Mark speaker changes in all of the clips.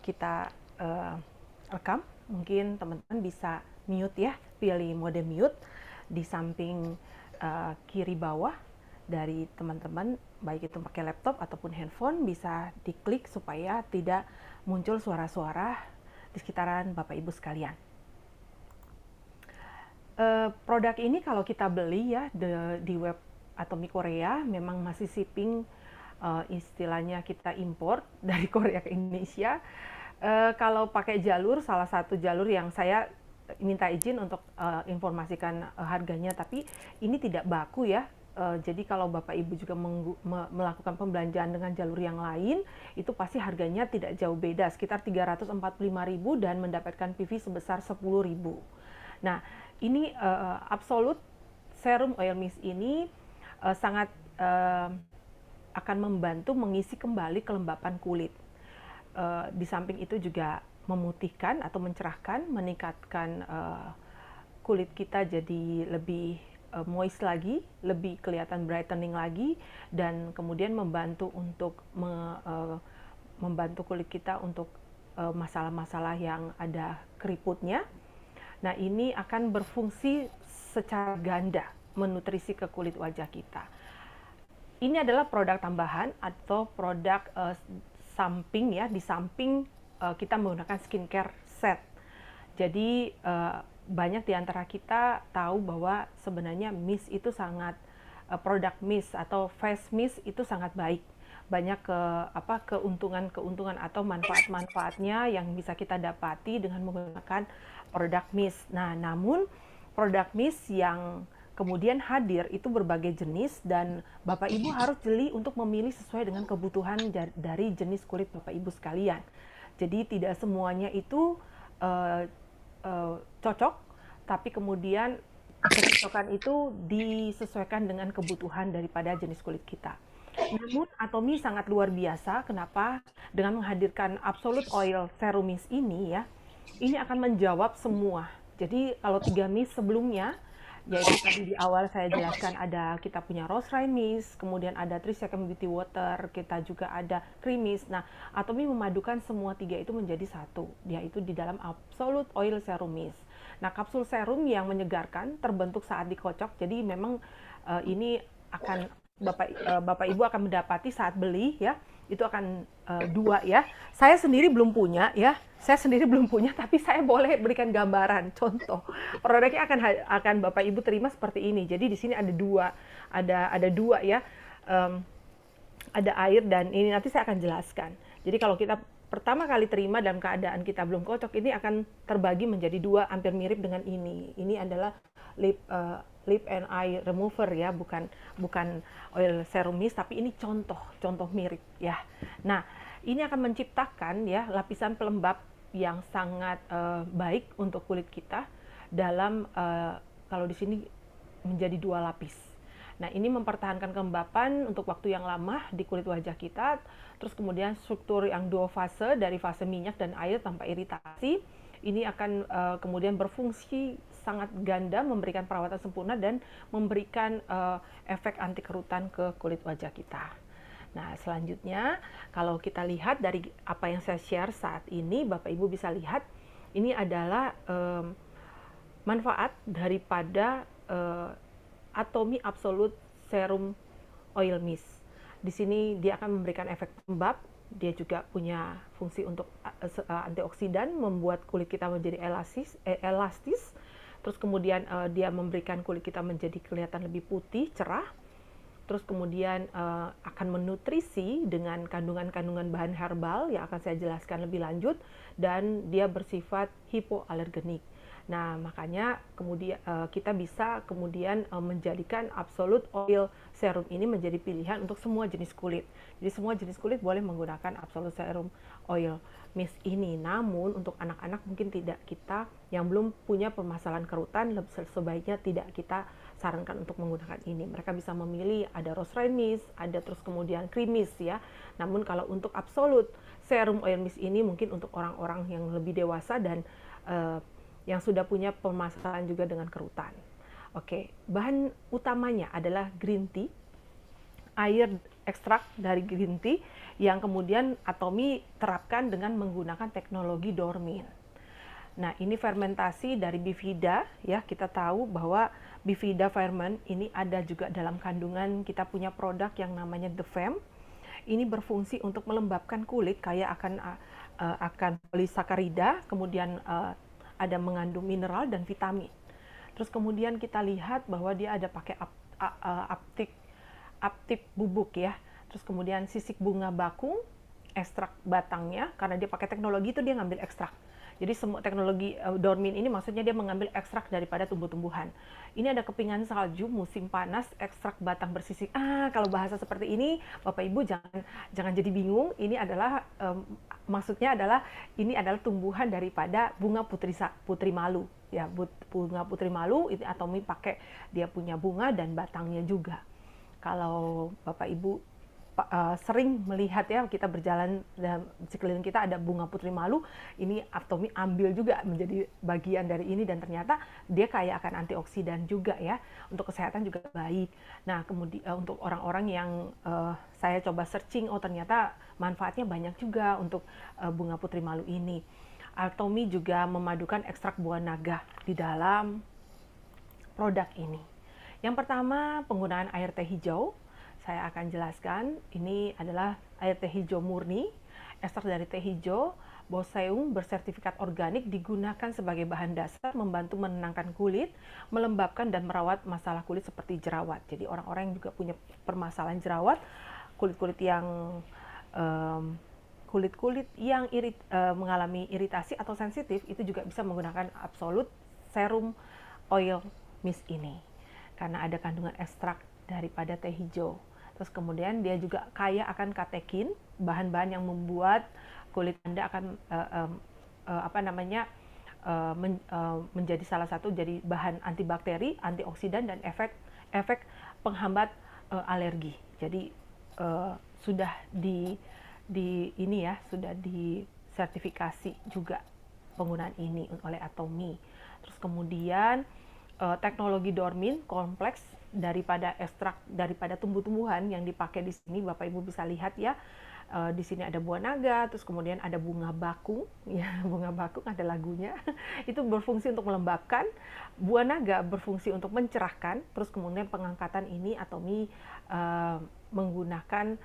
Speaker 1: kita rekam, mungkin teman-teman bisa mute ya, pilih mode mute di samping kiri bawah dari teman-teman, baik itu pakai laptop ataupun handphone, bisa diklik supaya tidak muncul suara-suara di sekitaran Bapak Ibu sekalian. Produk ini kalau kita beli ya di web Atomi Korea, memang masih shipping, istilahnya kita import dari Korea ke Indonesia. Kalau pakai jalur, salah satu jalur yang saya minta izin untuk informasikan harganya, tapi ini tidak baku ya. Jadi kalau Bapak Ibu juga melakukan pembelanjaan dengan jalur yang lain, itu pasti harganya tidak jauh beda, sekitar 345.000 dan mendapatkan PV sebesar 10.000. Nah, ini Absolute Serum Oil Mist ini sangat akan membantu mengisi kembali kelembapan kulit. Di samping itu juga memutihkan atau mencerahkan, meningkatkan kulit kita jadi lebih moist lagi, lebih kelihatan brightening lagi, dan kemudian membantu untuk membantu kulit kita untuk masalah-masalah yang ada keriputnya. Nah, ini akan berfungsi secara ganda menutrisi ke kulit wajah kita. Ini adalah produk tambahan atau produk samping ya, di samping kita menggunakan skincare set. Jadi banyak di antara kita tahu bahwa sebenarnya mist itu sangat produk mist atau face mist itu sangat baik. Banyak keuntungan-keuntungan atau manfaat-manfaatnya yang bisa kita dapati dengan menggunakan produk mist. Nah, namun produk mist yang kemudian hadir itu berbagai jenis dan Bapak Ibu harus jeli untuk memilih sesuai dengan kebutuhan dari jenis kulit Bapak Ibu sekalian. Jadi tidak semuanya itu cocok, tapi kemudian kecocokan itu disesuaikan dengan kebutuhan daripada jenis kulit kita. Namun Atomi sangat luar biasa. Kenapa? Dengan menghadirkan Absolute Oil Serum Mist ini ya, ini akan menjawab semua. Jadi kalau 3 mist sebelumnya, yaitu tadi di awal saya jelaskan, ada kita punya Rose Rain Mist, kemudian ada 3 Second Beauty Water, kita juga ada Cream Mist. Nah, Atomi memadukan semua 3 itu menjadi satu, yaitu di dalam Absolute Oil Serum Mist. Nah, kapsul serum yang menyegarkan terbentuk saat dikocok, jadi memang ini akan Bapak Ibu akan mendapati saat beli ya, itu akan 2 ya. Saya sendiri belum punya ya. Saya sendiri belum punya, tapi saya boleh berikan gambaran contoh. Produknya akan Bapak Ibu terima seperti ini. Jadi di sini ada 2, ada 2 ya. Ada air dan ini nanti saya akan jelaskan. Jadi kalau kita pertama kali terima dalam keadaan kita belum kocok, ini akan terbagi menjadi 2, hampir mirip dengan ini. Ini adalah lip and eye remover ya, bukan oil serum mist, tapi ini contoh mirip ya. Nah, ini akan menciptakan ya lapisan pelembab yang sangat baik untuk kulit kita dalam kalau di sini menjadi 2 lapis. Nah, ini mempertahankan kelembapan untuk waktu yang lama di kulit wajah kita. Terus kemudian struktur yang 2 fase, dari fase minyak dan air tanpa iritasi. Ini akan kemudian berfungsi sangat ganda, memberikan perawatan sempurna dan memberikan efek anti kerutan ke kulit wajah kita. Nah, selanjutnya kalau kita lihat dari apa yang saya share saat ini, Bapak Ibu bisa lihat ini adalah manfaat daripada Atomi Absolute Serum Oil Mist. Di sini dia akan memberikan efek pelembab, dia juga punya fungsi untuk antioksidan, membuat kulit kita menjadi elastis. Terus kemudian dia memberikan kulit kita menjadi kelihatan lebih putih, cerah. Terus kemudian akan menutrisi dengan kandungan-kandungan bahan herbal yang akan saya jelaskan lebih lanjut, dan dia bersifat hipoalergenik. Nah, makanya kemudian kita bisa kemudian menjadikan Absolute Oil Serum ini menjadi pilihan untuk semua jenis kulit. Jadi semua jenis kulit boleh menggunakan Absolute Serum Oil Mist ini. Namun untuk anak-anak mungkin tidak, kita yang belum punya permasalahan kerutan, sebaiknya tidak kita sarankan untuk menggunakan ini. Mereka bisa memilih ada Rose Rain Mist, ada terus kemudian Cream Mist ya. Namun kalau untuk Absolute Serum Oil Mist ini mungkin untuk orang-orang yang lebih dewasa dan yang sudah punya permasalahan juga dengan kerutan. Oke, bahan utamanya adalah green tea, air ekstrak dari green tea yang kemudian Atomy terapkan dengan menggunakan teknologi Dormin. Nah, ini fermentasi dari Bifida ya. Kita tahu bahwa Bifida ferment ini ada juga dalam kandungan kita punya produk yang namanya The Fem. Ini berfungsi untuk melembabkan kulit, kaya akan polisakarida, kemudian ada mengandung mineral dan vitamin. Terus kemudian kita lihat bahwa dia ada pakai aptik bubuk ya. Terus kemudian sisik bunga bakung, ekstrak batangnya, karena dia pakai teknologi itu dia ngambil ekstrak. Jadi semua teknologi Dormin ini maksudnya dia mengambil ekstrak daripada tumbuh-tumbuhan. Ini ada kepingan salju musim panas, ekstrak batang bersisik. Kalau bahasa seperti ini, Bapak Ibu jangan jadi bingung. Ini adalah maksudnya adalah ini adalah tumbuhan daripada bunga putri malu. Ya, bunga putri malu itu Atomy pakai dia punya bunga dan batangnya juga. Kalau Bapak Ibu sering melihat ya, kita berjalan dan sekeliling kita ada bunga putri malu, ini Atomy ambil juga menjadi bagian dari ini, dan ternyata dia kaya akan antioksidan juga ya, untuk kesehatan juga baik. Nah, kemudian untuk orang-orang yang saya coba searching, ternyata manfaatnya banyak juga untuk bunga putri malu ini. Atomy juga memadukan ekstrak buah naga di dalam produk ini. Yang pertama, penggunaan air teh hijau. Saya akan jelaskan, ini adalah air teh hijau murni, ekstrak dari teh hijau, Boseum bersertifikat organik, digunakan sebagai bahan dasar membantu menenangkan kulit, melembabkan dan merawat masalah kulit seperti jerawat. Jadi orang-orang yang juga punya permasalahan jerawat, kulit-kulit yang mengalami iritasi atau sensitif, itu juga bisa menggunakan Absolute Serum Oil Mist ini, karena ada kandungan ekstrak daripada teh hijau. Terus kemudian dia juga kaya akan katekin, bahan-bahan yang membuat kulit Anda akan menjadi salah satu jadi bahan antibakteri, antioksidan, dan efek penghambat alergi. Jadi sudah sudah disertifikasi juga penggunaan ini oleh Atomy. Terus kemudian teknologi Dormin kompleks daripada ekstrak daripada tumbuh-tumbuhan yang dipakai di sini, Bapak Ibu bisa lihat ya. Di sini ada buah naga, terus kemudian ada bunga bakung, ya bunga bakung ada lagunya. Itu berfungsi untuk melembabkan, buah naga berfungsi untuk mencerahkan, terus kemudian pengangkatan ini Atomy menggunakan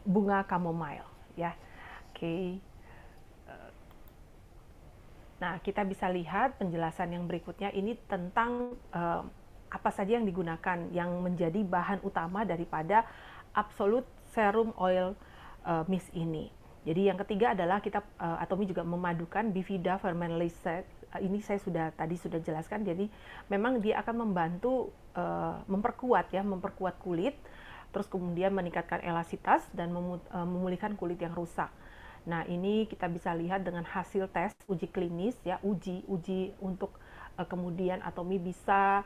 Speaker 1: bunga chamomile, ya. Oke. Nah, kita bisa lihat penjelasan yang berikutnya ini tentang apa saja yang digunakan, yang menjadi bahan utama daripada Absolute Serum Oil Mist ini. Jadi yang ketiga adalah kita Atomy juga memadukan Bifida Ferment Lysate. Ini saya tadi sudah jelaskan. Jadi memang dia akan membantu memperkuat kulit, terus kemudian meningkatkan elastisitas dan memulihkan kulit yang rusak. Nah, ini kita bisa lihat dengan hasil tes uji klinis ya, uji untuk kemudian Atomy bisa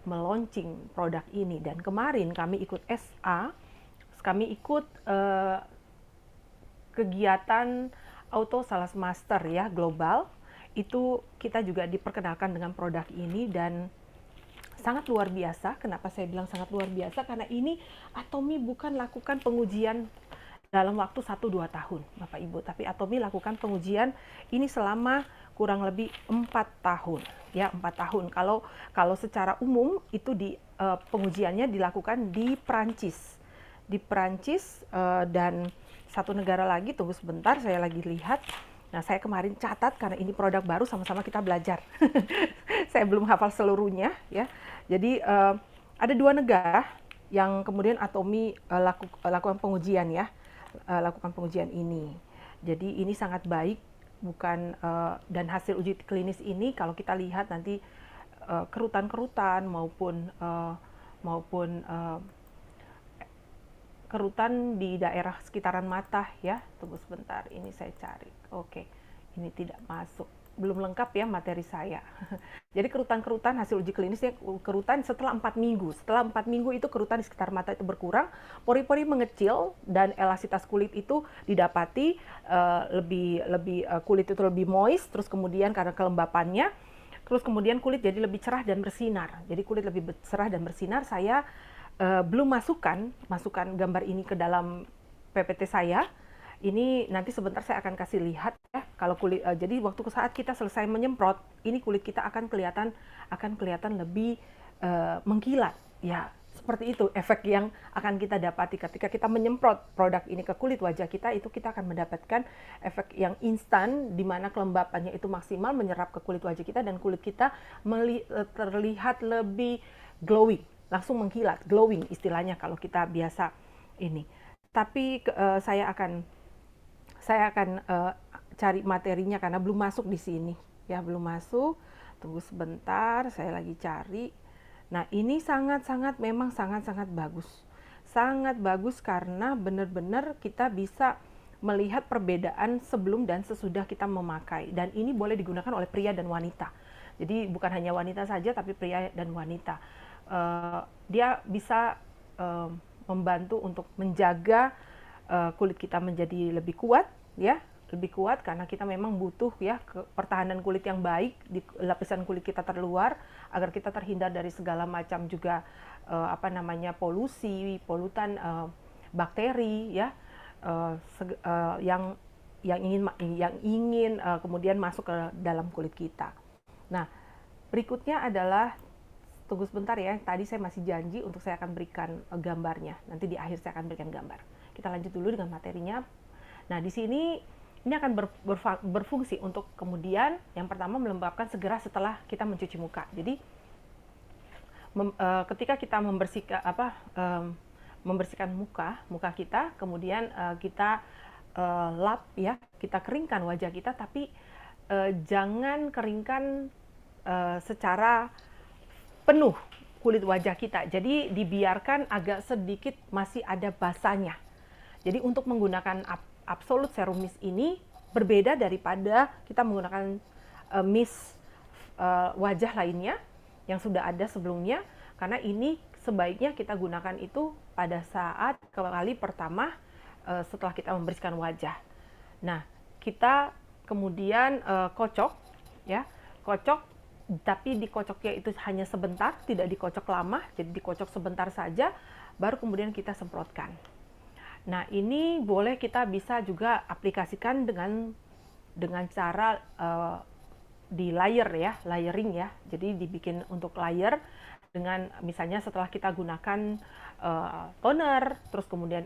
Speaker 1: meluncing produk ini. Dan kemarin kami ikut kegiatan Auto Sales Master ya, global. Itu kita juga diperkenalkan dengan produk ini dan sangat luar biasa. Kenapa saya bilang sangat luar biasa? Karena ini Atomy bukan lakukan pengujian dalam waktu 1-2 tahun, Bapak Ibu, tapi Atomy lakukan pengujian ini selama kurang lebih 4 tahun, ya 4 tahun. Kalau secara umum itu pengujiannya dilakukan di Prancis, dan satu negara lagi. Tunggu sebentar, saya lagi lihat. Nah, saya kemarin catat karena ini produk baru, sama-sama kita belajar. Saya belum hafal seluruhnya, ya. Jadi ada 2 negara yang kemudian Atomy lakukan pengujian ya. Lakukan pengujian ini. Jadi ini sangat baik, dan hasil uji klinis ini kalau kita lihat nanti kerutan-kerutan maupun kerutan di daerah sekitaran mata ya. Tunggu sebentar, ini saya cari. Oke, ini tidak masuk, belum lengkap ya materi saya. Jadi kerutan-kerutan hasil uji klinisnya, kerutan setelah 4 minggu. Setelah 4 minggu itu kerutan di sekitar mata itu berkurang, pori-pori mengecil, dan elastisitas kulit itu didapati kulit itu lebih moist, terus kemudian karena kelembapannya, terus kemudian kulit jadi lebih cerah dan bersinar. Jadi kulit lebih cerah dan bersinar. Saya belum masukkan gambar ini ke dalam PPT saya. Ini nanti sebentar saya akan kasih lihat ya. Kalau kulit, jadi waktu saat kita selesai menyemprot, ini kulit kita akan kelihatan lebih mengkilat. Ya, seperti itu efek yang akan kita dapati ketika kita menyemprot produk ini ke kulit wajah kita. Itu kita akan mendapatkan efek yang instan, di mana kelembapannya itu maksimal menyerap ke kulit wajah kita, dan kulit kita terlihat lebih glowing, langsung mengkilat, glowing istilahnya kalau kita biasa ini. Tapi saya akan cari materinya karena belum masuk di sini. Ya, belum masuk. Tunggu sebentar, saya lagi cari. Nah, ini memang sangat-sangat bagus. Sangat bagus karena benar-benar kita bisa melihat perbedaan sebelum dan sesudah kita memakai. Dan ini boleh digunakan oleh pria dan wanita. Jadi bukan hanya wanita saja, tapi pria dan wanita. Dia bisa membantu untuk menjaga kulit kita menjadi lebih kuat, ya, lebih kuat karena kita memang butuh ya pertahanan kulit yang baik di lapisan kulit kita terluar agar kita terhindar dari segala macam juga polusi, polutan, bakteri ya yang ingin kemudian masuk ke dalam kulit kita. Nah, berikutnya adalah tunggu sebentar ya. Tadi saya masih janji untuk saya akan berikan gambarnya. Nanti di akhir saya akan berikan gambar. Kita lanjut dulu dengan materinya. Nah, di sini ini akan berfungsi untuk kemudian yang pertama melembabkan segera setelah kita mencuci muka. Jadi ketika kita membersihkan muka kita, kemudian kita lap ya, kita keringkan wajah kita, tapi jangan keringkan secara penuh kulit wajah kita. Jadi dibiarkan agak sedikit masih ada basahnya. Jadi untuk menggunakan Absolute Serum Mist ini berbeda daripada kita menggunakan mist wajah lainnya yang sudah ada sebelumnya, karena ini sebaiknya kita gunakan itu pada saat kali pertama setelah kita membersihkan wajah. Nah, kita kemudian kocok ya, kocok, tapi dikocoknya itu hanya sebentar, tidak dikocok lama, jadi dikocok sebentar saja, baru kemudian kita semprotkan. Nah, ini boleh kita bisa juga aplikasikan dengan cara di layer ya, layering ya. Jadi dibikin untuk layer dengan misalnya setelah kita gunakan toner, terus kemudian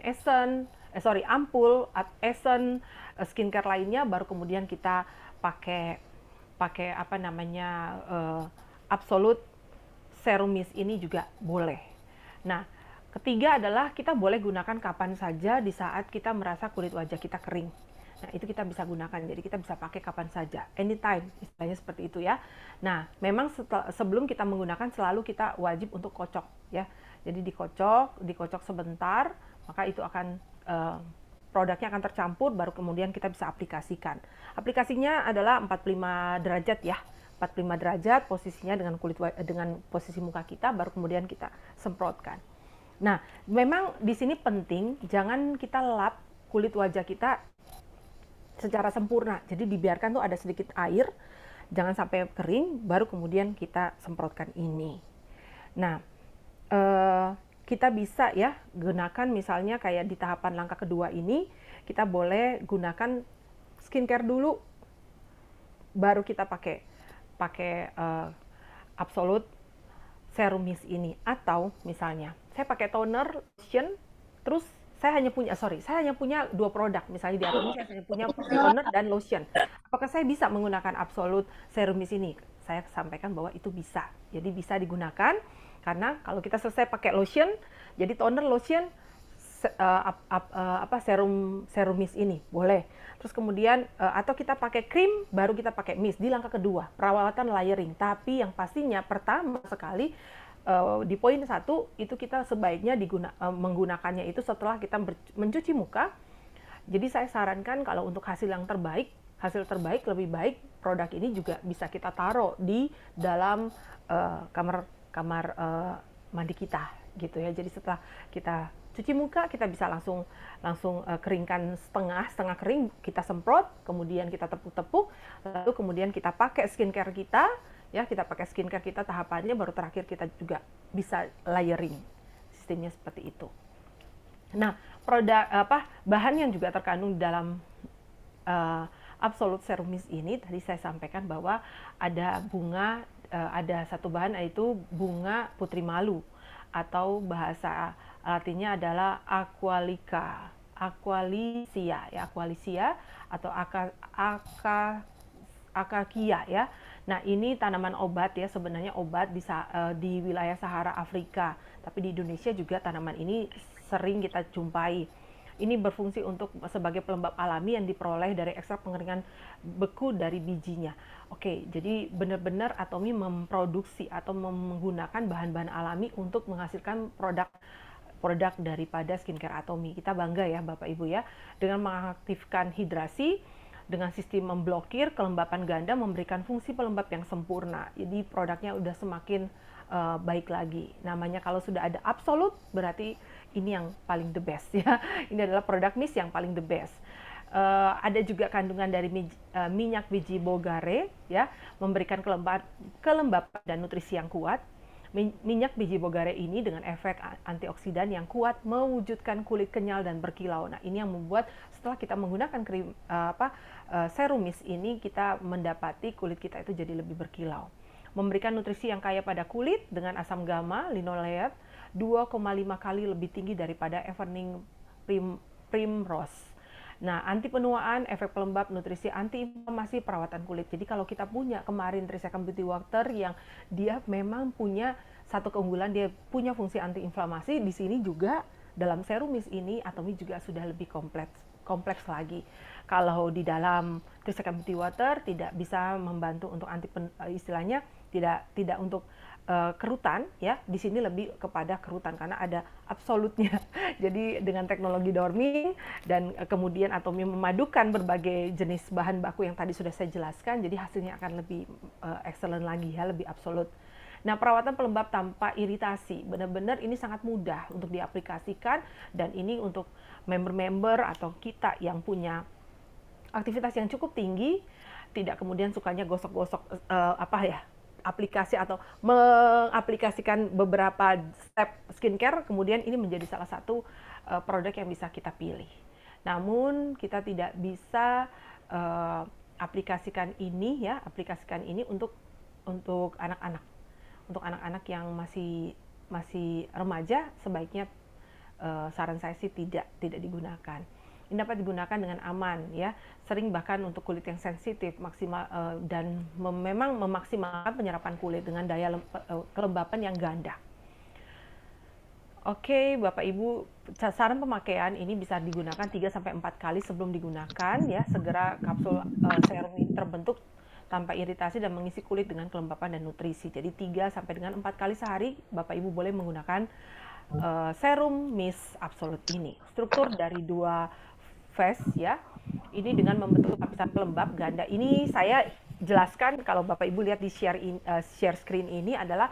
Speaker 1: ampul, essence, skincare lainnya, baru kemudian kita pakai Absolute Serum Mist ini juga boleh. Nah, ketiga adalah kita boleh gunakan kapan saja di saat kita merasa kulit wajah kita kering. Nah, itu kita bisa gunakan. Jadi kita bisa pakai kapan saja, anytime, istilahnya seperti itu ya. Nah, memang sebelum kita menggunakan selalu kita wajib untuk kocok ya. Jadi dikocok sebentar, maka itu akan produknya akan tercampur, baru kemudian kita bisa aplikasikan. Aplikasinya adalah 45 derajat ya. 45 derajat posisinya dengan posisi muka kita, baru kemudian kita semprotkan. Nah, memang di sini penting jangan kita lap kulit wajah kita secara sempurna. Jadi dibiarkan tuh ada sedikit air, jangan sampai kering, baru kemudian kita semprotkan ini. Nah, kita bisa ya gunakan misalnya kayak di tahapan langkah kedua ini, kita boleh gunakan skincare dulu, baru kita pakai Absolute Serum Mist ini. Atau misalnya saya pakai toner, lotion, terus saya hanya punya 2 produk. Misalnya di atas ini saya hanya punya toner dan lotion. Apakah saya bisa menggunakan Absolute Serum Mist ini? Saya sampaikan bahwa itu bisa. Jadi bisa digunakan karena kalau kita selesai pakai lotion, jadi toner, lotion, serum mist ini boleh. Terus kemudian atau kita pakai krim baru kita pakai mist di langkah kedua, perawatan layering. Tapi yang pastinya pertama sekali di poin 1 itu kita sebaiknya menggunakannya itu setelah kita mencuci muka. Jadi saya sarankan kalau untuk hasil terbaik lebih baik produk ini juga bisa kita taruh di dalam kamar mandi kita gitu ya. Jadi setelah kita cuci muka, kita bisa langsung keringkan setengah kering, kita semprot, kemudian kita tepuk-tepuk, lalu kemudian kita pakai skincare kita, ya kita pakai skincare kita tahapannya, baru terakhir kita juga bisa layering sistemnya seperti itu. Nah, bahan yang juga terkandung dalam Absolute Serum Mist ini tadi saya sampaikan bahwa ada bunga, ada satu bahan yaitu bunga putri malu, atau bahasa Latinnya adalah Aqualicia ya, Aqualicia atau Akakia ya. Nah, ini tanaman obat ya, sebenarnya obat di wilayah Sahara Afrika, tapi di Indonesia juga tanaman ini sering kita jumpai. Ini berfungsi sebagai pelembab alami yang diperoleh dari ekstrak pengeringan beku dari bijinya. Oke, jadi benar-benar Atomy memproduksi atau menggunakan bahan-bahan alami untuk menghasilkan produk daripada skincare Atomy. Kita bangga ya Bapak Ibu ya, dengan mengaktifkan hidrasi, dengan sistem memblokir kelembapan ganda, memberikan fungsi pelembab yang sempurna. Jadi produknya udah semakin baik lagi. Namanya kalau sudah ada absolute, berarti ini yang paling the best ya. Ini adalah produk mist yang paling the best. Ada juga kandungan dari minyak biji bogare ya, memberikan kelembapan dan nutrisi yang kuat. Minyak biji bogare ini dengan efek antioksidan yang kuat mewujudkan kulit kenyal dan berkilau. Nah, ini yang membuat setelah kita menggunakan serum mist ini, kita mendapati kulit kita itu jadi lebih berkilau. Memberikan nutrisi yang kaya pada kulit dengan asam gamma linoleat 2,5 kali lebih tinggi daripada Evening Primrose. Nah, anti penuaan, efek pelembab, nutrisi anti-inflamasi, perawatan kulit. Jadi kalau kita punya kemarin 3 Second Beauty Water yang dia memang punya satu keunggulan, dia punya fungsi anti-inflamasi, di sini juga dalam serum mist ini Atomy juga sudah lebih kompleks lagi. Kalau di dalam 3 Second Beauty Water tidak bisa membantu untuk istilahnya tidak untuk kerutan ya, di sini lebih kepada kerutan karena ada absolutnya. Jadi dengan teknologi Dorming dan kemudian Atomy memadukan berbagai jenis bahan baku yang tadi sudah saya jelaskan, jadi hasilnya akan lebih excellent lagi ya, lebih absolut. Nah, perawatan pelembab tanpa iritasi, benar-benar ini sangat mudah untuk diaplikasikan, dan ini untuk member-member atau kita yang punya aktivitas yang cukup tinggi, tidak kemudian sukanya gosok-gosok aplikasi atau mengaplikasikan beberapa step skincare, kemudian ini menjadi salah satu produk yang bisa kita pilih. Namun kita tidak bisa aplikasikan ini untuk anak-anak. Untuk anak-anak yang masih remaja, sebaiknya saran saya sih tidak digunakan. Ini dapat digunakan dengan aman ya, sering bahkan untuk kulit yang sensitif dan memang memaksimalkan penyerapan kulit dengan daya kelembapan yang ganda. Oke, Bapak Ibu, saran pemakaian ini bisa digunakan 3-4 kali sebelum digunakan ya. Segera kapsul serum ini terbentuk tanpa iritasi dan mengisi kulit dengan kelembapan dan nutrisi. Jadi 3-4 kali sehari Bapak Ibu boleh menggunakan serum mist Absolute ini. Struktur dari 2 phase ya. Ini dengan membentuk lapisan pelembab ganda. Ini saya jelaskan, kalau Bapak Ibu lihat di share screen ini adalah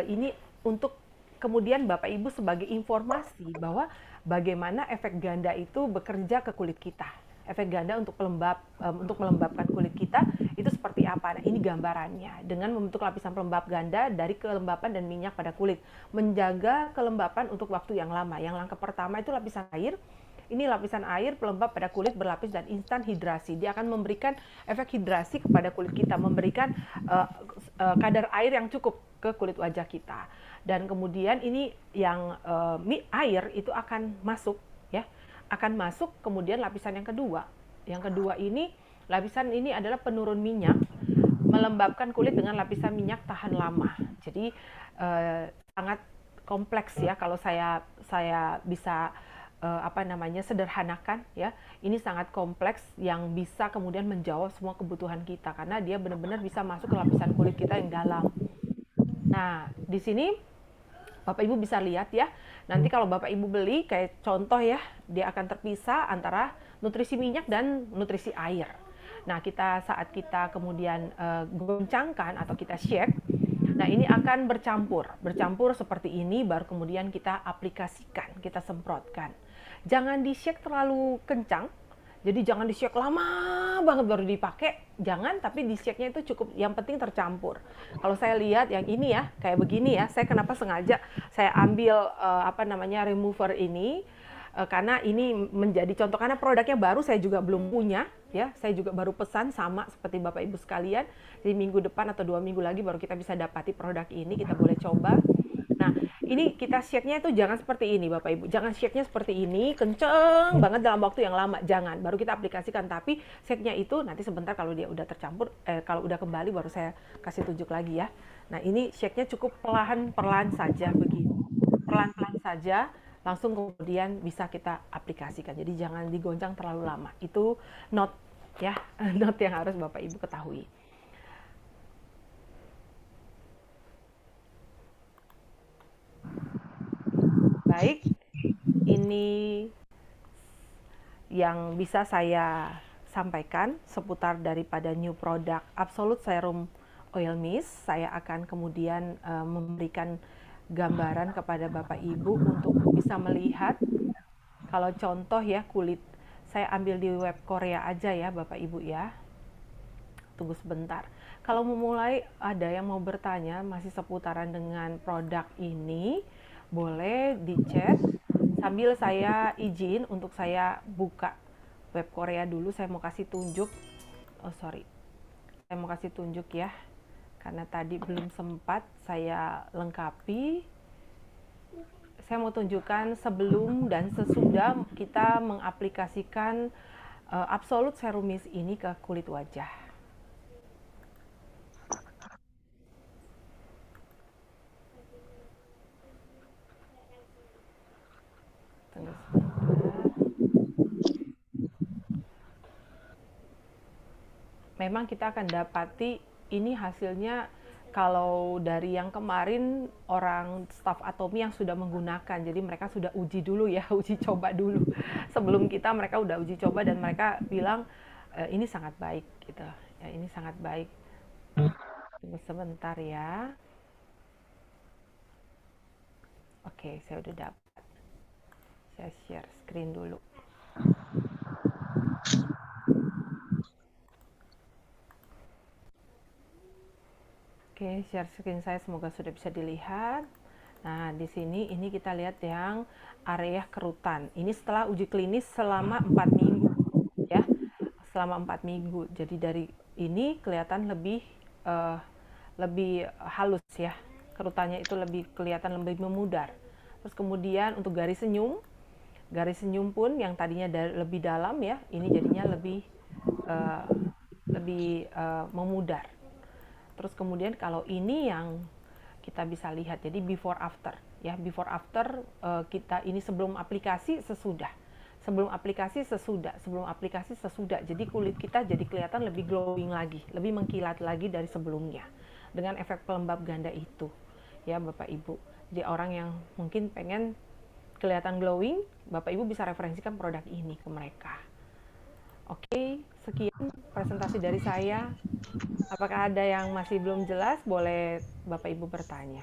Speaker 1: ini untuk kemudian Bapak Ibu sebagai informasi bahwa bagaimana efek ganda itu bekerja ke kulit kita. Efek ganda untuk melembabkan kulit kita itu seperti apa? Nah, ini gambarannya dengan membentuk lapisan pelembab ganda dari kelembapan dan minyak pada kulit, menjaga kelembapan untuk waktu yang lama. Yang langkah pertama itu lapisan air. Ini lapisan air pelembab pada kulit berlapis dan instan hidrasi. Dia akan memberikan efek hidrasi kepada kulit kita, memberikan kadar air yang cukup ke kulit wajah kita. Dan kemudian ini yang air itu akan masuk ya, akan masuk kemudian lapisan yang kedua. Yang kedua ini, lapisan ini adalah penurun minyak, melembabkan kulit dengan lapisan minyak tahan lama. Jadi sangat kompleks ya kalau saya bisa sederhanakan ya. Ini sangat kompleks yang bisa kemudian menjawab semua kebutuhan kita karena dia benar-benar bisa masuk ke lapisan kulit kita yang dalam. Nah, di sini Bapak Ibu bisa lihat ya. Nanti kalau Bapak Ibu beli kayak contoh ya, dia akan terpisah antara nutrisi minyak dan nutrisi air. Nah, saat kita kemudian goncangkan atau kita shake, nah ini akan bercampur seperti ini, baru kemudian kita aplikasikan, kita semprotkan. Jangan di-shake terlalu kencang, jadi jangan di-shake lama banget baru dipakai, jangan, tapi di shake-nya itu cukup, yang penting tercampur. Kalau saya lihat yang ini ya, kayak begini ya, saya kenapa sengaja saya ambil remover ini, karena ini menjadi contoh, karena produknya baru, saya juga belum punya ya, saya juga baru pesan sama seperti Bapak Ibu sekalian. Di minggu depan atau 2 minggu lagi baru kita bisa dapati produk ini, kita boleh coba. Nah, ini kita shake-nya itu jangan seperti ini Bapak Ibu. Jangan shake-nya seperti ini, kenceng banget dalam waktu yang lama. Jangan, baru kita aplikasikan. Tapi shake-nya itu nanti sebentar kalau dia udah tercampur, kalau udah kembali baru saya kasih tunjuk lagi ya. Nah, ini shake-nya cukup pelan saja begini. Pelan-pelan saja, langsung kemudian bisa kita aplikasikan. Jadi jangan digoncang terlalu lama. Itu note ya, note yang harus Bapak Ibu ketahui. Baik, ini yang bisa saya sampaikan seputar daripada new product Absolute Serum Oil Mist. Saya akan kemudian memberikan gambaran kepada Bapak Ibu untuk bisa melihat. Kalau contoh ya, kulit saya ambil di web Korea aja ya Bapak Ibu ya. Tunggu sebentar. Kalau memulai ada yang mau bertanya masih seputaran dengan produk ini, boleh di chat sambil saya izin untuk saya buka web Korea dulu. Saya mau kasih tunjuk, saya mau kasih tunjuk ya, karena tadi belum sempat saya lengkapi. Saya mau tunjukkan sebelum dan sesudah kita mengaplikasikan Absolute Serum Mist ini ke kulit wajah. Tunggu sebentar. Memang kita akan dapati ini hasilnya. Kalau dari yang kemarin orang staf Atomy yang sudah menggunakan, jadi mereka sudah uji dulu ya, uji coba dulu. Sebelum kita, mereka udah uji coba dan mereka bilang ini sangat baik gitu. Ya, ini sangat baik. Tunggu sebentar ya. Oke, saya udah dapat. Saya share screen dulu. Oke, share screen saya semoga sudah bisa dilihat. Nah, di sini ini kita lihat yang area kerutan. Ini setelah uji klinis selama 4 minggu ya. Selama 4 minggu. Jadi dari ini kelihatan lebih halus ya. Kerutannya itu lebih kelihatan lebih memudar. Terus kemudian untuk garis senyum pun yang tadinya lebih dalam ya, ini jadinya lebih memudar. Terus kemudian kalau ini yang kita bisa lihat, jadi before after ya, before after kita ini sebelum aplikasi sesudah, sebelum aplikasi sesudah. Jadi kulit kita jadi kelihatan lebih glowing lagi, lebih mengkilat lagi dari sebelumnya dengan efek pelembab ganda itu ya Bapak Ibu. Jadi orang yang mungkin pengen kelihatan glowing, Bapak Ibu bisa referensikan produk ini ke mereka. Oke, sekian presentasi dari saya. Apakah ada yang masih belum jelas? Boleh Bapak Ibu bertanya.